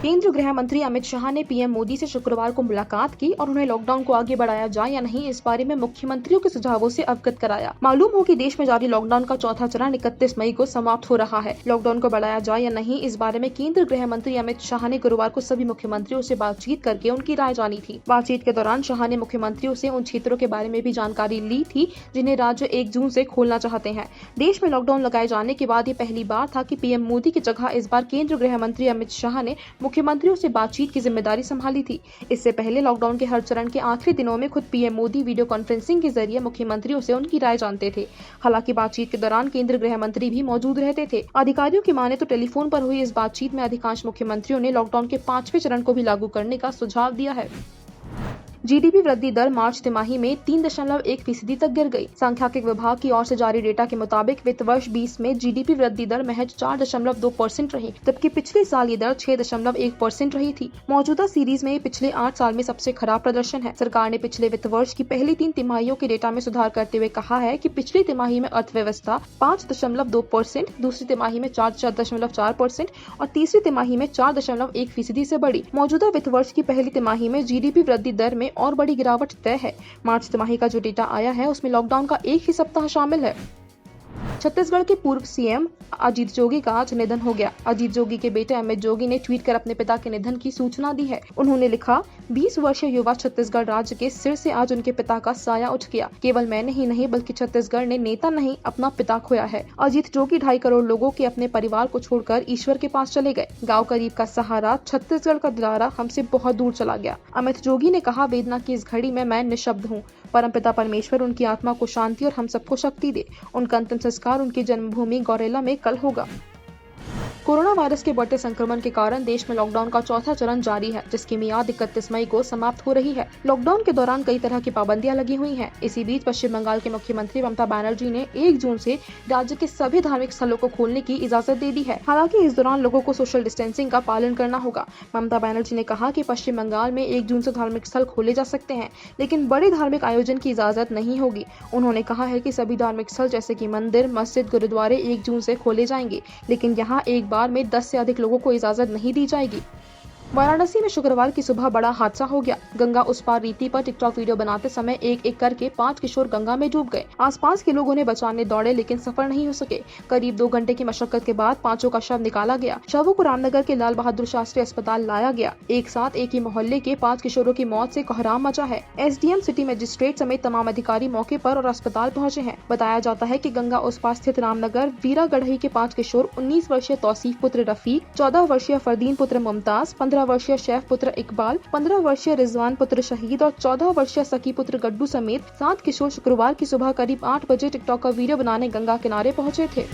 केंद्रीय गृह मंत्री अमित शाह ने पीएम मोदी से शुक्रवार को मुलाकात की और उन्हें लॉकडाउन को आगे बढ़ाया जाए या नहीं इस बारे में मुख्यमंत्रियों के सुझावों से अवगत कराया। मालूम हो कि देश में जारी लॉकडाउन का चौथा चरण 31 मई को समाप्त हो रहा है। लॉकडाउन को बढ़ाया जाए या नहीं इस बारे में केंद्रीय गृह मंत्री अमित शाह ने गुरुवार को सभी मुख्यमंत्रियों से बातचीत करके उनकी राय जानी थी। बातचीत के दौरान शाह ने मुख्यमंत्रियों से उन क्षेत्रों के बारे में भी जानकारी ली थी जिन्हें राज्य 1 जून से खोलना चाहते हैं। देश में लॉकडाउन लगाए जाने के बाद ये पहली बार था कि पीएम मोदी की जगह इस बार केंद्रीय गृह मंत्री अमित शाह ने मुख्यमंत्रियों से बातचीत की जिम्मेदारी संभाली थी। इससे पहले लॉकडाउन के हर चरण के आखिरी दिनों में खुद पीएम मोदी वीडियो कॉन्फ्रेंसिंग के जरिए मुख्यमंत्रियों से उनकी राय जानते थे। हालांकि बातचीत के दौरान केंद्रीय गृह मंत्री भी मौजूद रहते थे। अधिकारियों की माने तो टेलीफोन पर हुई इस बातचीत में अधिकांश मुख्यमंत्रियों ने लॉकडाउन के 5वें चरण को भी लागू करने का सुझाव दिया है। जीडीपी वृद्धि दर मार्च तिमाही में 3.1% तक गिर गई। सांख्यिकी विभाग की ओर से जारी डेटा के मुताबिक वित्त वर्ष 20 में जीडीपी वृद्धि दर महज 4.2% रही, जबकि पिछले साल ये दर 6.1% रही थी। मौजूदा सीरीज में ये पिछले 8 साल में सबसे खराब प्रदर्शन है। सरकार ने पिछले वित्त वर्ष की पहली 3 तिमाहियों के डेटा में सुधार करते हुए कहा है कि पिछली तिमाही में अर्थव्यवस्था 5.2%, दूसरी तिमाही में 4.4% और तीसरी तिमाही में 4.1% से बढ़ी। मौजूदा वित्त वर्ष की पहली तिमाही में जीडीपी वृद्धि दर में और बड़ी गिरावट तय है। मार्च तिमाही का जो डेटा आया है उसमें लॉकडाउन का एक ही सप्ताह शामिल है। छत्तीसगढ़ के पूर्व सीएम अजीत जोगी का आज निधन हो गया। अजीत जोगी के बेटे अमित जोगी ने ट्वीट कर अपने पिता के निधन की सूचना दी है। उन्होंने लिखा, 20 वर्षीय युवा छत्तीसगढ़ राज्य के सिर से आज उनके पिता का साया उठ गया। केवल मैंने ही नहीं बल्कि छत्तीसगढ़ ने नेता नहीं अपना पिता खोया है। अजीत जोगी 2.5 करोड़ लोगों के अपने परिवार को छोड़कर ईश्वर के पास चले गए। गाँव करीब का सहारा, छत्तीसगढ़ का दिलारा हमसे बहुत दूर चला गया। अमित जोगी ने कहा, वेदना की इस घड़ी में मैं निशब्द हूँ। परमपिता परमेश्वर उनकी आत्मा को शांति और हम सबको शक्ति दे। उनका अंतिम संस्कार उनकी जन्मभूमि गौरेला में कल होगा। कोरोना वायरस के बढ़ते संक्रमण के कारण देश में लॉकडाउन का चौथा चरण जारी है, जिसकी मियाद 31 मई को समाप्त हो रही है। लॉकडाउन के दौरान कई तरह की पाबंदियां लगी हुई हैं। इसी बीच पश्चिम बंगाल के मुख्यमंत्री ममता बनर्जी ने 1 जून से राज्य के सभी धार्मिक स्थलों को खोलने की इजाजत दे दी है। हालांकि इस दौरान लोगों को सोशल डिस्टेंसिंग का पालन करना होगा। ममता बनर्जी ने कहा कि पश्चिम बंगाल में 1 जून से धार्मिक स्थल खोले जा सकते हैं, लेकिन बड़े धार्मिक आयोजन की इजाजत नहीं होगी। उन्होंने कहा है कि सभी धार्मिक स्थल जैसे कि मंदिर, मस्जिद, गुरुद्वारे 1 जून से खोले जाएंगे, लेकिन यहाँ एक बार में 10 से अधिक लोगों को इजाजत नहीं दी जाएगी। वाराणसी में शुक्रवार की सुबह बड़ा हादसा हो गया। गंगा उस पार रीति पर टिकटॉक वीडियो बनाते समय एक एक करके 5 किशोर गंगा में डूब गए। आसपास के लोग उन्हें बचाने दौड़े लेकिन सफल नहीं हो सके। करीब 2 घंटे की मशक्कत के बाद 5 का शव निकाला गया। शवों को रामनगर के लाल बहादुर शास्त्री अस्पताल लाया गया। एक साथ एक ही मोहल्ले के 5 किशोरों की मौत से कोहराम मचा है। एसडीएम सिटी मजिस्ट्रेट समेत तमाम अधिकारी मौके पर और अस्पताल पहुंचे हैं। बताया जाता है कि गंगा उस पार स्थित रामनगर वीरा गढ़ई के 5 किशोर 19 वर्षीय तौसीफ पुत्र रफीक, 14 वर्षीय फरदीन पुत्र मुमताज, 15 वर्षीय शैफ पुत्र इकबाल, 15 वर्षीय रिजवान पुत्र शहीद और 14 वर्षीय सकी पुत्र गड्डू समेत 7 किशोर शुक्रवार की सुबह करीब 8 बजे टिकटॉक का वीडियो बनाने गंगा किनारे पहुंचे थे।